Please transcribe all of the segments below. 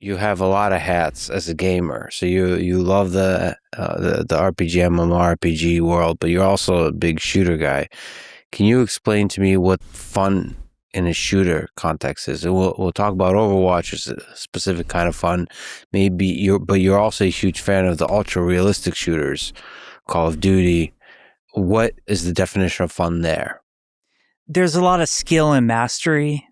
you have a lot of hats as a gamer. So you love the RPG, MMORPG world, but you're also a big shooter guy. Can you explain to me what fun in a shooter context is? And we'll talk about Overwatch as a specific kind of fun. Maybe you're also a huge fan of the ultra realistic shooters, Call of Duty. What is the definition of fun there? There's a lot of skill and mastery.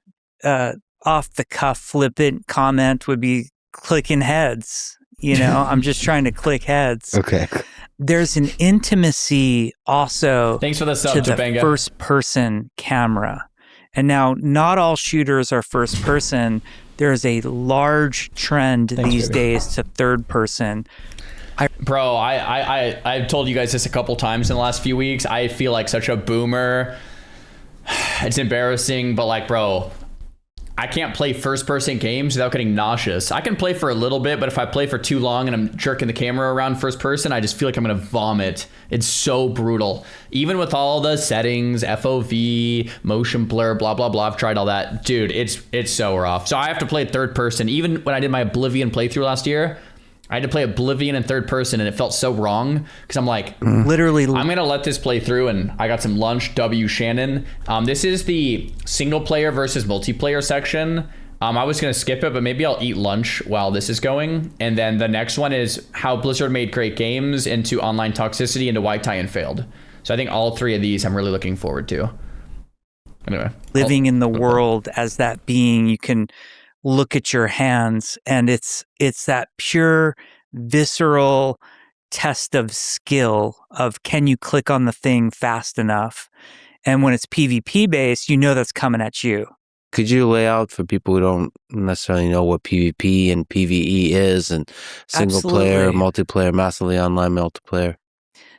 Off the cuff, flippant comment would be clicking heads. I'm just trying to click heads. Okay. There's an intimacy also Thanks for the sub, to the Topanga. first person camera. And now not all shooters are first person. There's a large trend these days to third person. Bro, I've told you guys this a couple times in the last few weeks. I feel like such a boomer. It's embarrassing, but like, bro, I can't play first person games without getting nauseous. I can play for a little bit, but if I play for too long and I'm jerking the camera around first person, I just feel like I'm gonna vomit. It's so brutal. Even with all the settings, FOV, motion blur, blah, blah, blah, I've tried all that. Dude, it's so rough. So I have to play third person. Even when I did my Oblivion playthrough last year, I had to play Oblivion in third person, and it felt so wrong because I'm like, literally, I'm gonna let this play through, and I got some lunch. W Shannon. This is the single player versus multiplayer section. I was gonna skip it, but maybe I'll eat lunch while this is going. And then the next one is how Blizzard made great games into online toxicity into why Titan failed. So I think all three of these I'm really looking forward to. Anyway, living in the world as that being, you can look at your hands, and it's that pure visceral test of skill of, can you click on the thing fast enough? And when it's PvP based, that's coming at you. Could you lay out for people who don't necessarily know what PvP and PvE is, and single player, multiplayer, massively online multiplayer?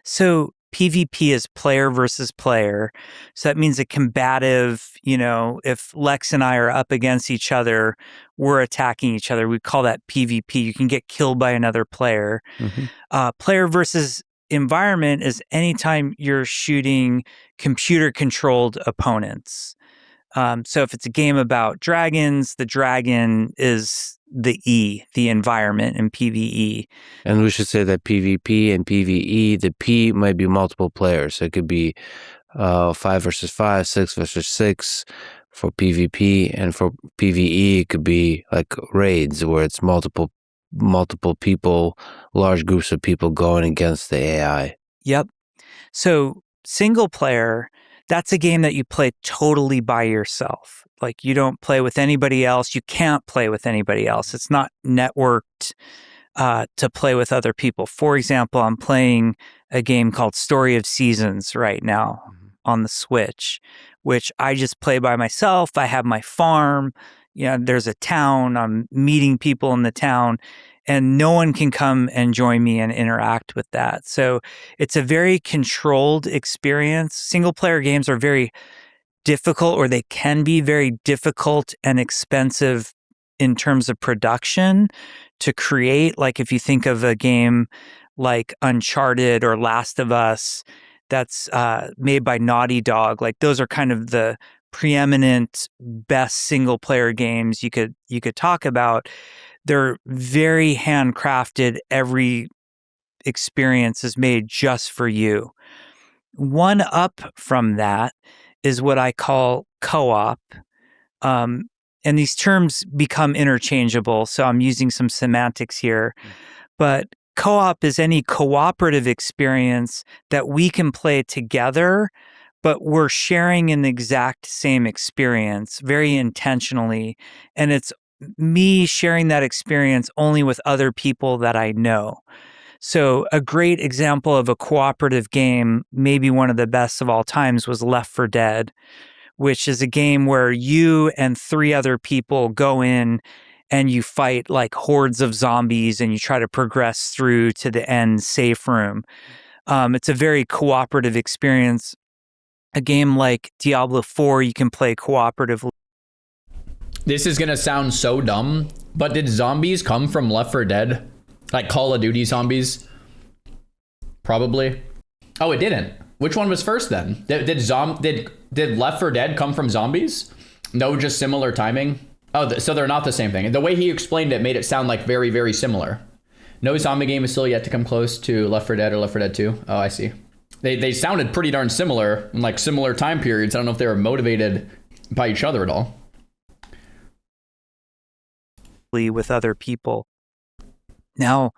So PvP is player versus player. So that means a combative, if Lex and I are up against each other, we're attacking each other. We call that PvP. You can get killed by another player. Mm-hmm. Player versus environment is anytime you're shooting computer-controlled opponents. So if it's a game about dragons, the dragon is the environment in PvE. And we should say that PvP and PvE, the P might be multiple players. So it could be 5 versus 5, 6 versus 6 for PvP, and for PvE it could be like raids where it's multiple people, large groups of people going against the AI. Yep. So single player, that's a game that you play totally by yourself. Like, you don't play with anybody else. You can't play with anybody else. It's not networked to play with other people. For example, I'm playing a game called Story of Seasons right now on the Switch, which I just play by myself. I have my farm. There's a town. I'm meeting people in the town, and no one can come and join me and interact with that. So it's a very controlled experience. Single player games are very difficult, or they can be very difficult and expensive in terms of production to create. Like, if you think of a game like Uncharted or Last of Us that's made by Naughty Dog, like, those are kind of the preeminent best single player games you could talk about. They're very handcrafted. Every experience is made just for you. One up from that is what I call co-op. And these terms become interchangeable, so I'm using some semantics here. But co-op is any cooperative experience that we can play together, but we're sharing an exact same experience very intentionally. And it's me sharing that experience only with other people that I know. So a great example of a cooperative game, maybe one of the best of all times, was Left 4 Dead, which is a game where you and 3 other people go in and you fight like hordes of zombies, and you try to progress through to the end safe room. It's a very cooperative experience. A game like Diablo 4, you can play cooperatively. This is gonna sound so dumb, but did zombies come from Left 4 Dead? Like Call of Duty zombies? Probably. Oh, it didn't. Which one was first then? Did Left 4 Dead come from zombies? No, just similar timing. Oh, so they're not the same thing. The way he explained it made it sound like very, very similar. No zombie game is still yet to come close to Left 4 Dead or Left 4 Dead 2. Oh, I see. They sounded pretty darn similar in like similar time periods. I don't know if they were motivated by each other at all. With other people. Now,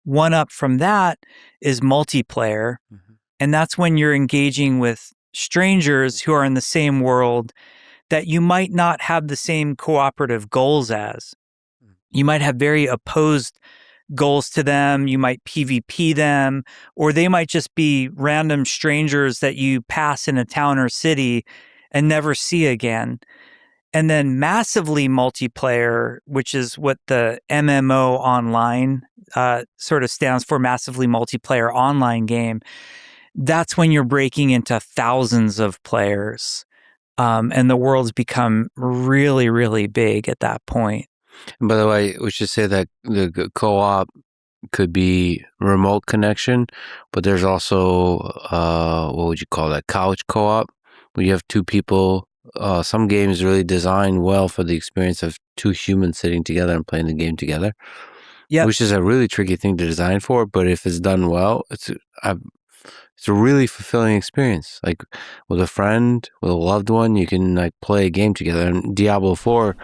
one up from that is multiplayer. Mm-hmm. And that's when you're engaging with strangers who are in the same world that you might not have the same cooperative goals as. You might have very opposed goals to them. You might PvP them, or they might just be random strangers that you pass in a town or city and never see again. And then massively multiplayer, which is what the MMO online sort of stands for, massively multiplayer online game. That's when you're breaking into thousands of players. And the world's become really, really big at that point. And by the way, we should say that the co-op could be remote connection, but there's also, what would you call that, couch co-op, where you have two people. Some games really designed well for the experience of two humans sitting together and playing the game together. Yeah, which is a really tricky thing to design for, but if it's done well, it's a really fulfilling experience. Like with a friend, with a loved one, you can like play a game together. And Diablo 4,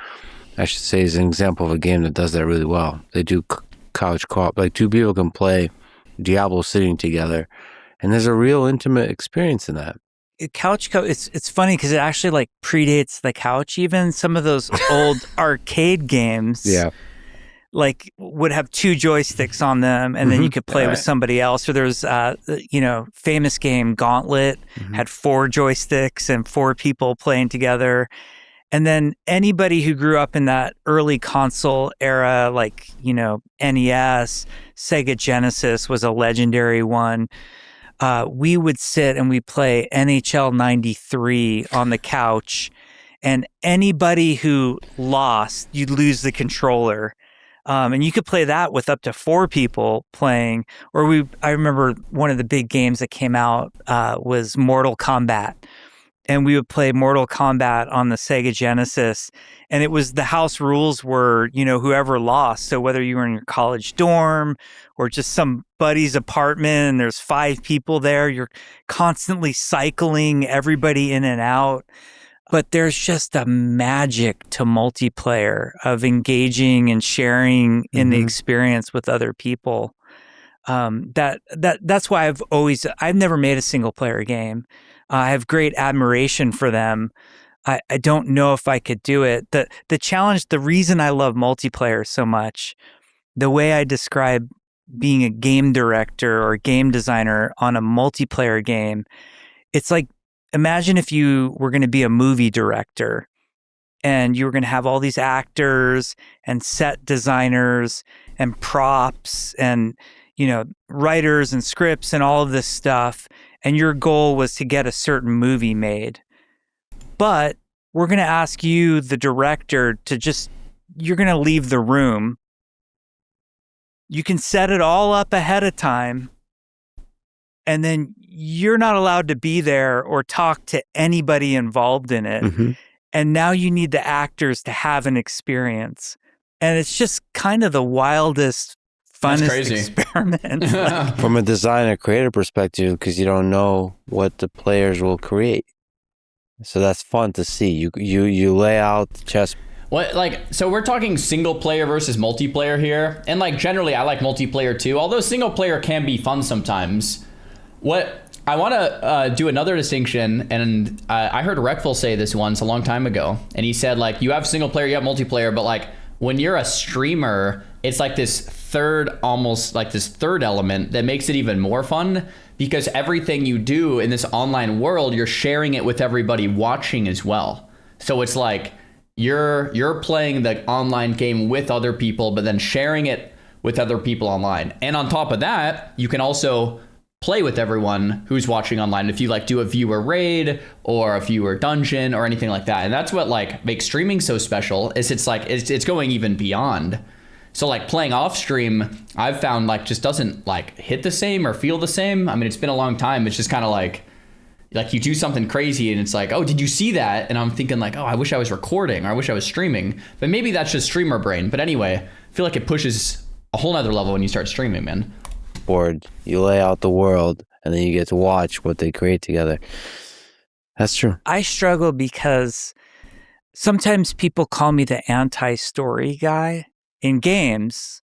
I should say, is an example of a game that does that really well. They do couch co-op, like two people can play Diablo sitting together, and there's a real intimate experience in that. Couch co, it's funny because it actually like predates the couch. Even some of those old arcade games, yeah, like would have two joysticks on them, and then you could play with somebody else. Or there's famous game Gauntlet had 4 joysticks and 4 people playing together. And then anybody who grew up in that early console era, like NES, Sega Genesis was a legendary one. We would sit and we play NHL 93 on the couch, and anybody who lost, you'd lose the controller. And you could play that with up to 4 people playing. Or I remember one of the big games that came out was Mortal Kombat. And we would play Mortal Kombat on the Sega Genesis. And it was the house rules were, whoever lost. So whether you were in your college dorm or just somebody's apartment and there's 5 people there, you're constantly cycling everybody in and out. But there's just a magic to multiplayer of engaging and sharing in the experience with other people. That's why I've never made a single player game. I have great admiration for them. I don't know if I could do it. The challenge, the reason I love multiplayer so much, the way I describe being a game director or game designer on a multiplayer game, it's like, imagine if you were going to be a movie director and you were going to have all these actors and set designers and props and, writers and scripts and all of this stuff. And your goal was to get a certain movie made. But we're going to ask you, the director, you're going to leave the room. You can set it all up ahead of time. And then you're not allowed to be there or talk to anybody involved in it. Mm-hmm. And now you need the actors to have an experience. And it's just kind of the wildest, funnest experiment. From a designer creator perspective, because you don't know what the players will create. So that's fun to see. You lay out the chess. So we're talking single player versus multiplayer here. And generally I like multiplayer too, although single player can be fun sometimes. What I want to do another distinction, and I heard Reckful say this once a long time ago, and he said you have single player, you have multiplayer, but when you're a streamer, it's this third element that makes it even more fun, because everything you do in this online world, you're sharing it with everybody watching as well. So it's you're playing the online game with other people, but then sharing it with other people online. And on top of that, you can also play with everyone who's watching online if you do a viewer raid or a viewer dungeon or anything like that. And that's what makes streaming so special, is it's going even beyond. So playing off stream, I've found just doesn't hit the same or feel the same. I mean, it's been a long time. It's just kind of like you do something crazy and it's like, oh, did you see that? And I'm thinking like, oh, I wish I was recording or I wish I was streaming. But maybe that's just streamer brain. But anyway, I feel like it pushes a whole nother level when you start streaming, man. Board, you lay out the world and then you get to watch what they create together. That's true. I struggle because sometimes people call me the anti-story guy in games.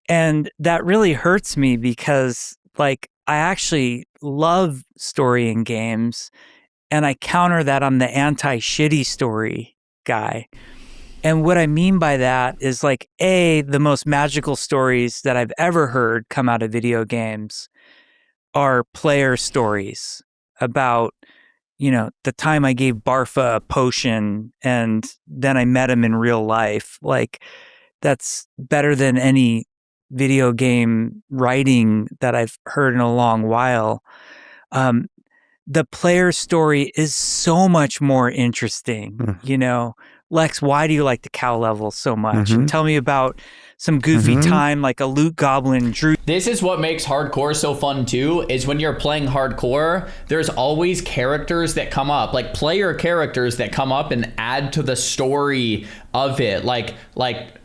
And that really hurts me because, like, I actually love story in games, and I counter that I'm the anti-shitty story guy. And what I mean by that is, like, the most magical stories that I've ever heard come out of video games are player stories about, you know, the time I gave Barfa a potion and then I met him in real life. Like, that's better than any video game writing that I've heard in a long while. The player story is so much more interesting, you know. Lex, why do you like the cow level so much? And tell me about some goofy time like a loot goblin drew. This is what makes hardcore so fun too, is when you're playing hardcore, there's always characters that come up, like player characters that come up and add to the story of it. Like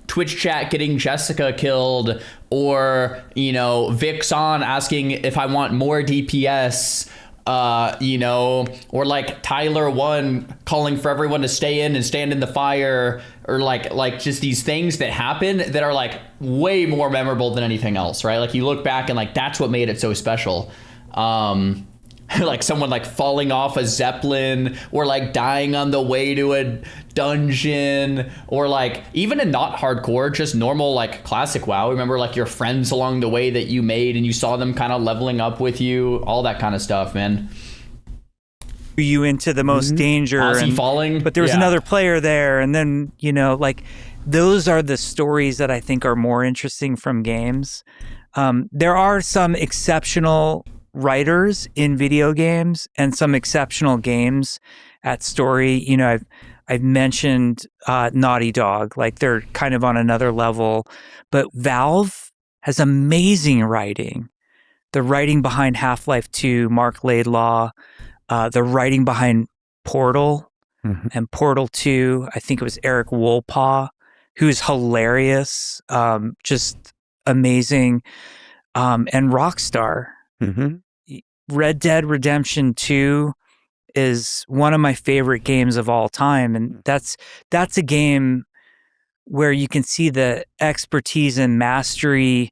Twitch chat getting Jessica killed, or, you know, Vixon asking if I want more DPS, you know, or like Tyler 1 calling for everyone to stay in and stand in the fire, or like just these things that happen that are like way more memorable than anything else, right? Like you look back and like that's what made it so special. Like someone like falling off a zeppelin, or like dying on the way to a dungeon, or like even in not hardcore, just normal like classic WoW, remember like your friends along the way that you made and you saw them kind of leveling up with you, all that kind of stuff, man. You into the most danger and falling, but there was another player there, and then, you know, like those are the stories that I think are more interesting from games. There are some exceptional writers in video games and some exceptional games at story. You know, I've mentioned Naughty Dog, like they're kind of on another level, but Valve has amazing writing. The writing behind Half-Life 2, Mark Laidlaw, the writing behind Portal and Portal 2, I think it was Eric Wolpaw, who's hilarious, just amazing, and Rockstar. Red Dead Redemption 2 is one of my favorite games of all time, and that's a game where you can see the expertise and mastery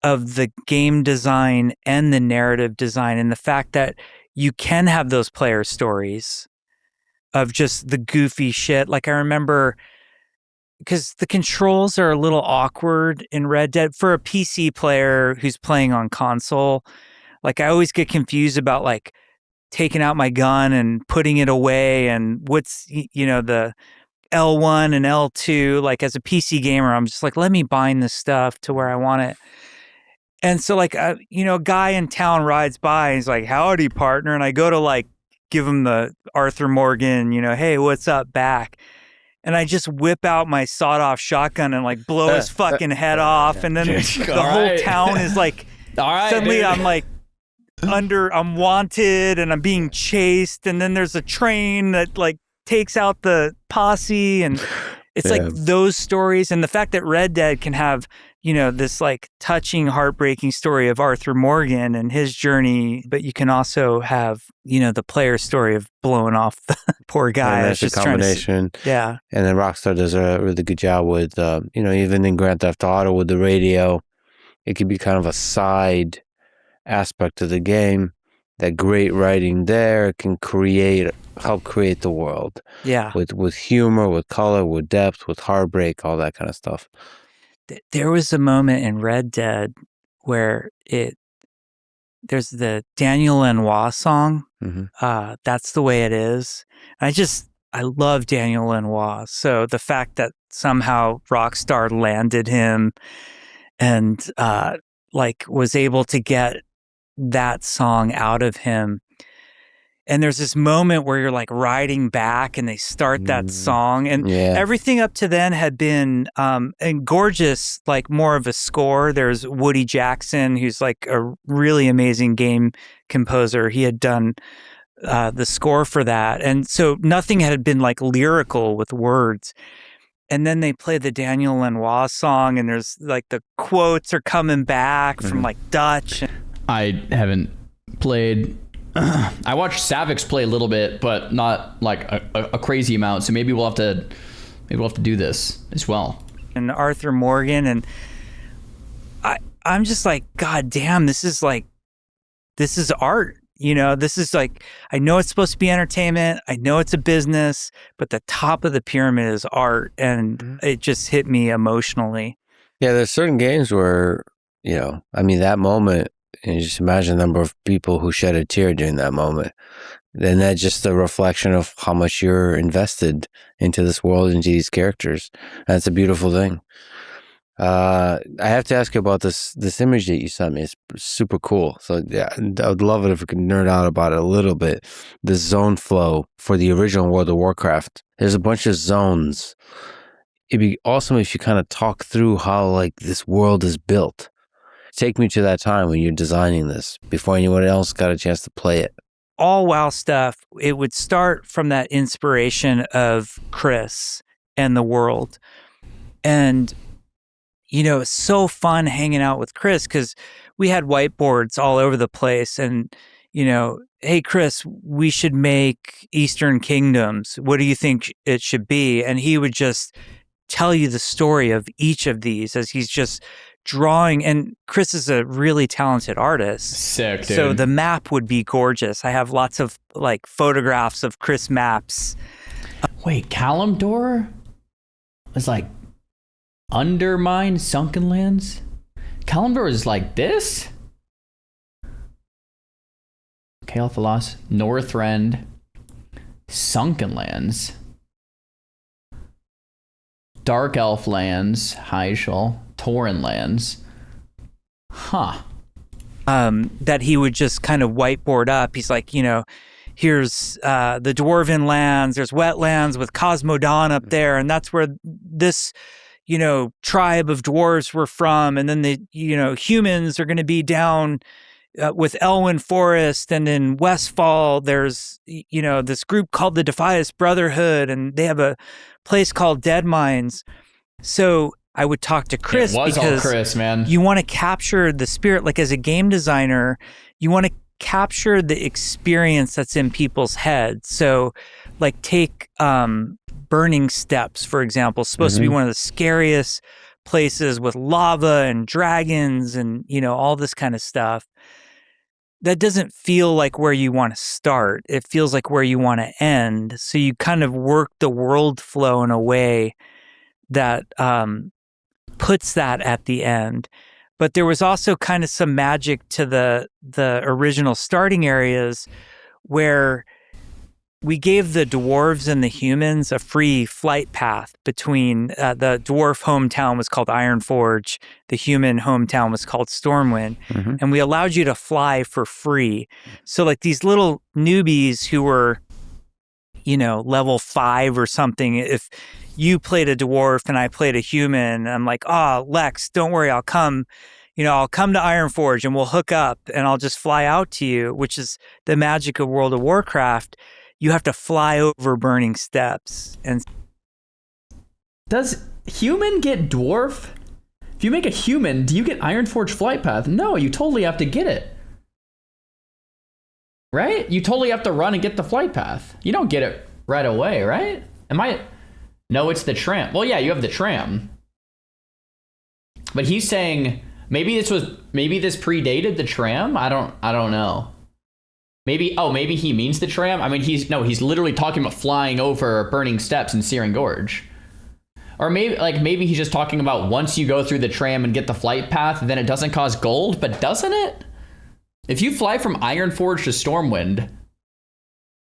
of the game design and the narrative design, and the fact that you can have those player stories of just the goofy shit. Like I remember, because the controls are a little awkward in Red Dead for a PC player who's playing on console. Like I always get confused about like taking out my gun and putting it away and what's, you know, the L1 and L2. Like as a PC gamer, I'm just like, let me bind this stuff to where I want it. And so like, you know, a guy in town rides by and he's like, howdy partner. And I go to like, give him the Arthur Morgan, you know, hey, what's up back? And I just whip out my sawed-off shotgun and like blow his fucking head off. And then the whole town is like, suddenly dude. I'm like, I'm wanted and I'm being chased, and then there's a train that like takes out the posse, and it's like those stories. And the fact that Red Dead can have, you know, this like touching, heartbreaking story of Arthur Morgan and his journey, but you can also have, you know, the player story of blowing off the poor guy. That's a combination. And then Rockstar does a really good job with, you know, even in Grand Theft Auto with the radio, it could be kind of a side aspect of the game. That great writing there can help create the world. With humor, with color, with depth, with heartbreak, all that kind of stuff. There was a moment in Red Dead where there's the Daniel Lanois song. That's the way it is. I love Daniel Lanois. So the fact that somehow Rockstar landed him and like was able to get that song out of him. And there's this moment where you're like riding back and they start that song. And everything up to then had been and gorgeous, like more of a score. There's Woody Jackson, who's like a really amazing game composer. He had done the score for that. And so nothing had been like lyrical with words. And then they play the Daniel Lanois song, and there's like the quotes are coming back from like Dutch. I haven't played. I watched Savix play a little bit, but not like a crazy amount. So maybe we'll have to do this as well. And Arthur Morgan, and I'm just like, God damn, this is art. You know, this is like, I know it's supposed to be entertainment. I know it's a business, but the top of the pyramid is art, and it just hit me emotionally. Yeah, there's certain games where, you know, I mean, that moment. And you just imagine the number of people who shed a tear during that moment. Then that's just a reflection of how much you're invested into this world, into these characters. That's a beautiful thing. I have to ask you about this image that you sent me. It's super cool. So yeah, I would love it if we could nerd out about it a little bit. The zone flow for the original World of Warcraft. There's a bunch of zones. It'd be awesome if you kind of talk through how like this world is built. Take me to that time when you're designing this before anyone else got a chance to play it. All WoW stuff, it would start from that inspiration of Chris and the world. And, you know, it's so fun hanging out with Chris because we had whiteboards all over the place. And, you know, hey, Chris, we should make Eastern Kingdoms. What do you think it should be? And he would just tell you the story of each of these as he's just drawing. And Chris is a really talented artist. Sick, dude. So the map would be gorgeous. I have lots of like photographs of Chris maps. Wait, Kalimdor was like undermined sunken lands? Kalimdor is like this? Kael'Thalas, Northrend, sunken lands. Dark Elf lands, Hyshal, Tauren lands. Huh. That he would just kind of whiteboard up. He's like, you know, here's the Dwarven lands, there's wetlands with Cosmodon up there, and that's where this, you know, tribe of dwarves were from. And then the, you know, humans are going to be down with Elwyn Forest, and in Westfall, there's, you know, this group called the Defias Brotherhood, and they have a place called Dead Mines. So I would talk to Chris because all Chris, man. You want to capture the spirit. Like as a game designer, you want to capture the experience that's in people's heads. So like take Burning Steps, for example, supposed to be one of the scariest places with lava and dragons and, you know, all this kind of stuff. That doesn't feel like where you want to start. It feels like where you want to end. So you kind of work the world flow in a way that puts that at the end. But there was also kind of some magic to the original starting areas where we gave the dwarves and the humans a free flight path between the dwarf hometown was called Ironforge, the human hometown was called Stormwind, and we allowed you to fly for free. So like these little newbies who were, you know, level 5 or something, if you played a dwarf and I played a human, I'm like, oh, Lex, don't worry, I'll come. You know, I'll come to Ironforge and we'll hook up and I'll just fly out to you, which is the magic of World of Warcraft. You have to fly over Burning Steps. And does human get dwarf? If you make a human, do you get Ironforge flight path? No, you totally have to get it. Right? You totally have to run and get the flight path. You don't get it right away, right? No, it's the tram. Well, yeah, you have the tram. But he's saying maybe this predated the tram? I don't know. Maybe he means the tram. I mean, he's literally talking about flying over Burning Steps in Searing Gorge. Or maybe he's just talking about once you go through the tram and get the flight path, then it doesn't cost gold, but doesn't it? If you fly from Ironforge to Stormwind,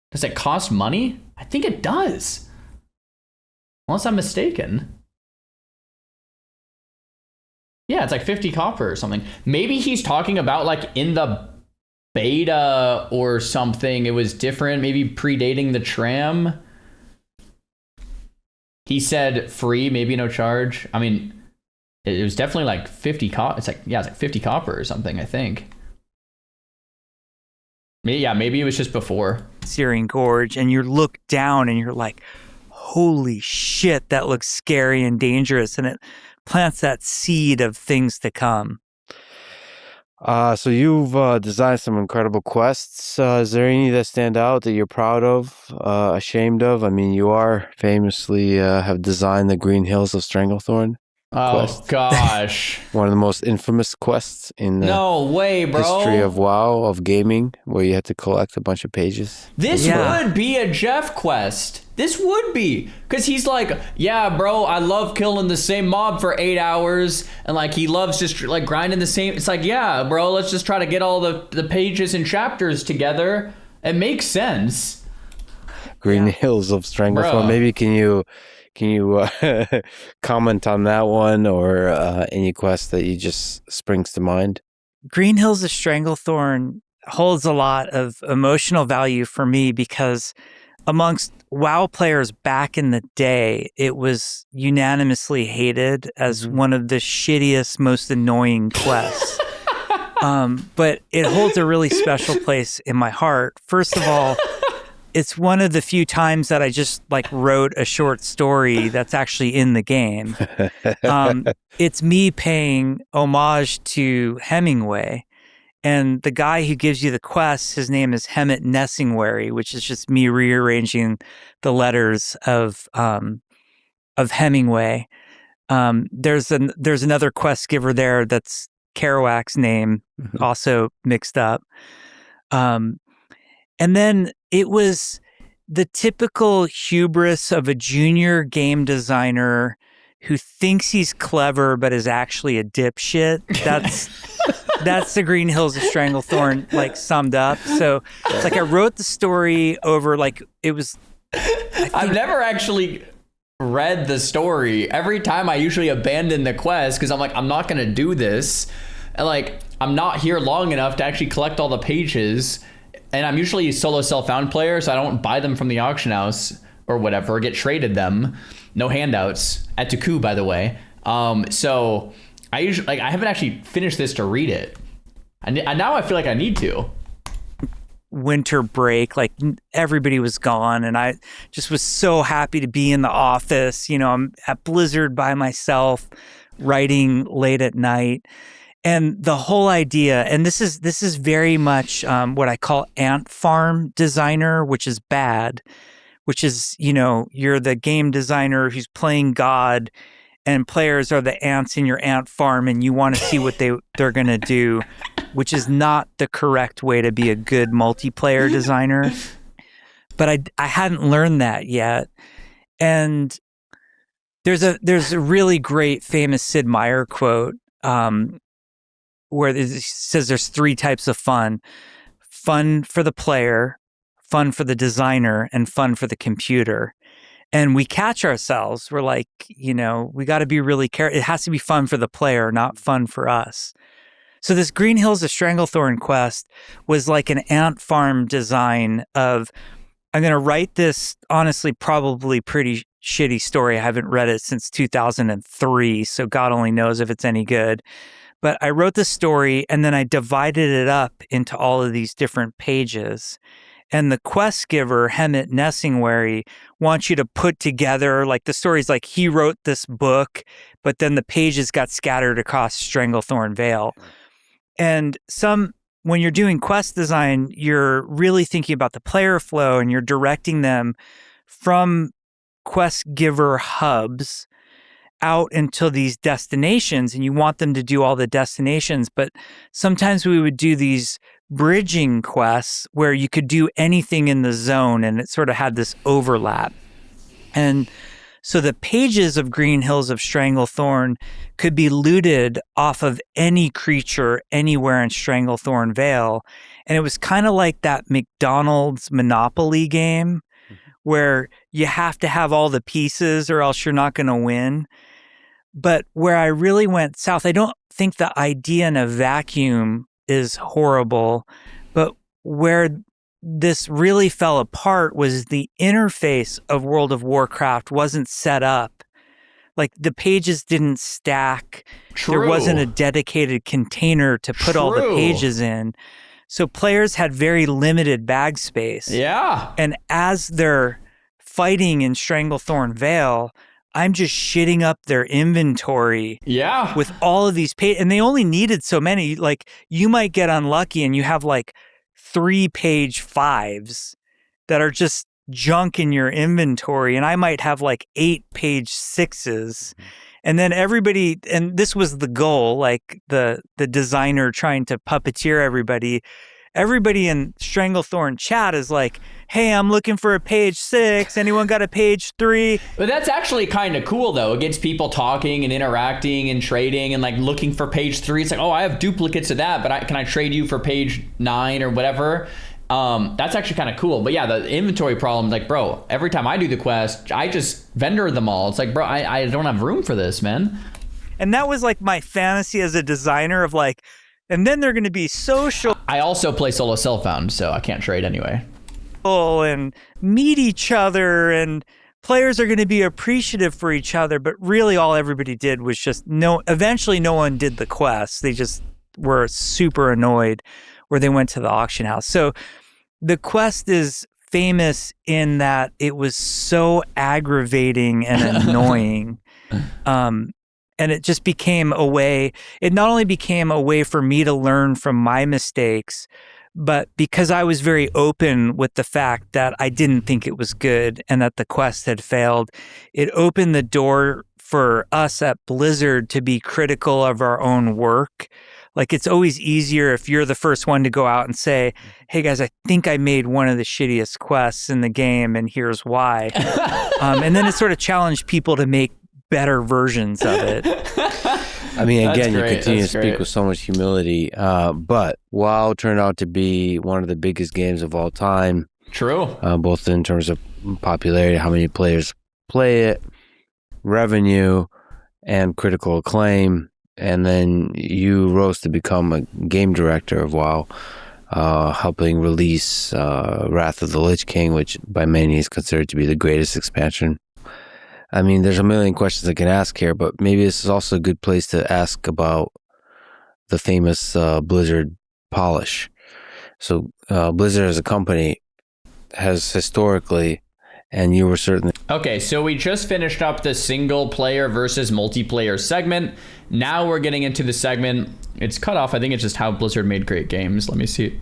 does it cost money? I think it does. Unless I'm mistaken. Yeah, it's like 50 copper or something. Maybe he's talking about like in the beta or something. It was different, maybe predating the tram. He said free, maybe no charge. I mean, it was definitely like 50 it's like 50 copper or something, I think. Maybe it was just before. Searing Gorge, and you look down and you're like, holy shit, that looks scary and dangerous, and it plants that seed of things to come. So you've designed some incredible quests. Is there any that stand out that you're proud of, ashamed of? I mean, you are famously have designed the Green Hills of Stranglethorn quest. Oh gosh. One of the most infamous quests in the No way, bro. history of WoW, of gaming, where you had to collect a bunch of pages. This would be a Jeff quest. This would be. Because he's like, yeah, bro, I love killing the same mob for 8 hours. And like, he loves just like grinding the same. It's like, yeah, bro, let's just try to get all the pages and chapters together. It makes sense. Green Hills of Stranglethorn. Bro. Maybe can you comment on that one, or any quest that you just springs to mind? Green Hills of Stranglethorn holds a lot of emotional value for me because amongst WoW players back in the day, it was unanimously hated as one of the shittiest, most annoying quests. But it holds a really special place in my heart. First of all, it's one of the few times that I just like wrote a short story that's actually in the game. It's me paying homage to Hemingway. And the guy who gives you the quest, his name is Hemet Nessingwary, which is just me rearranging the letters of Hemingway. There's another quest giver there that's Kerouac's name, also mixed up. And then it was the typical hubris of a junior game designer who thinks he's clever but is actually a dipshit. That's the Green Hills of Stranglethorn, like, summed up. So it's like I wrote the story over, like, it was... I've never actually read the story. Every time I usually abandon the quest because I'm like, I'm not going to do this. And like, I'm not here long enough to actually collect all the pages. And I'm usually a solo self-found player, so I don't buy them from the auction house or whatever, or get traded them. No handouts at Tuku, by the way. So I usually, like, I haven't actually finished this to read it. And now I feel like I need to. Winter break, like everybody was gone, and I just was so happy to be in the office. You know, I'm at Blizzard by myself, writing late at night. And the whole idea, and this is very much what I call ant farm designer, which is bad, which is, you know, you're the game designer who's playing God, and players are the ants in your ant farm, and you want to see what they're going to do, which is not the correct way to be a good multiplayer designer. But I hadn't learned that yet. And there's a really great famous Sid Meier quote, where it says there's 3 types of fun: fun for the player, fun for the designer, and fun for the computer. And we catch ourselves. We're like, you know, we got to be really careful. It has to be fun for the player, not fun for us. So this Green Hills of Stranglethorn quest was like an ant farm design of, I'm going to write this, honestly, probably pretty shitty story. I haven't read it since 2003, so God only knows if it's any good. But I wrote the story, and then I divided it up into all of these different pages. And the quest giver, Hemet Nessingwary, wants you to put together, like, the story's like he wrote this book, but then the pages got scattered across Stranglethorn Vale. And when you're doing quest design, you're really thinking about the player flow, and you're directing them from quest giver hubs out into these destinations, and you want them to do all the destinations. But sometimes we would do these bridging quests where you could do anything in the zone, and it sort of had this overlap. And so the pages of Green Hills of Stranglethorn could be looted off of any creature anywhere in Stranglethorn Vale. And it was kind of like that McDonald's Monopoly game where you have to have all the pieces or else you're not going to win. But where I really went south, I don't think the idea in a vacuum is horrible, But where this really fell apart was the interface of World of Warcraft wasn't set up. Like the pages didn't stack. True. There wasn't a dedicated container to put all the pages in. So players had very limited bag space. Yeah. And as they're fighting in Stranglethorn Vale, I'm just shitting up their inventory. Yeah. With all of these pages. And they only needed so many. Like you might get unlucky and you have like 3-page 5s that are just junk in your inventory, and I might have like 8-page 6s. And then everybody, and this was the goal, like the designer trying to puppeteer everybody in Stranglethorn chat is like, hey, I'm looking for a page 6. Anyone got a page 3? But that's actually kind of cool, though. It gets people talking and interacting and trading and like looking for page 3. It's like, oh, I have duplicates of that, but can I trade you for page 9 or whatever? That's actually kind of cool. But yeah, the inventory problem, like, bro, every time I do the quest, I just vendor them all. It's like, bro, I don't have room for this, man. And that was like my fantasy as a designer of like, and then they're going to be social. I also play solo self-found, so I can't trade anyway. And meet each other, and players are going to be appreciative for each other. But really all everybody did was just eventually no one did the quest. They just were super annoyed where they went to the auction house. So the quest is famous in that it was so aggravating and annoying. And it just became a way, it not only became a way for me to learn from my mistakes, but because I was very open with the fact that I didn't think it was good and that the quest had failed, it opened the door for us at Blizzard to be critical of our own work. Like, it's always easier if you're the first one to go out and say, hey guys, I think I made one of the shittiest quests in the game and here's why. And then it sort of challenged people to make better versions of it. I mean, again, you continue to speak with so much humility, but WoW turned out to be one of the biggest games of all time. True. Both in terms of popularity, how many players play it, revenue, and critical acclaim. And then you rose to become a game director of WoW, helping release Wrath of the Lich King, which by many is considered to be the greatest expansion. I mean, there's a million questions I can ask here, but maybe this is also a good place to ask about the famous Blizzard polish. So Blizzard as a company has historically, and you were certainly... Okay, so we just finished up the single player versus multiplayer segment. Now we're getting into the segment. It's cut off. I think it's just how Blizzard made great games. Let me see.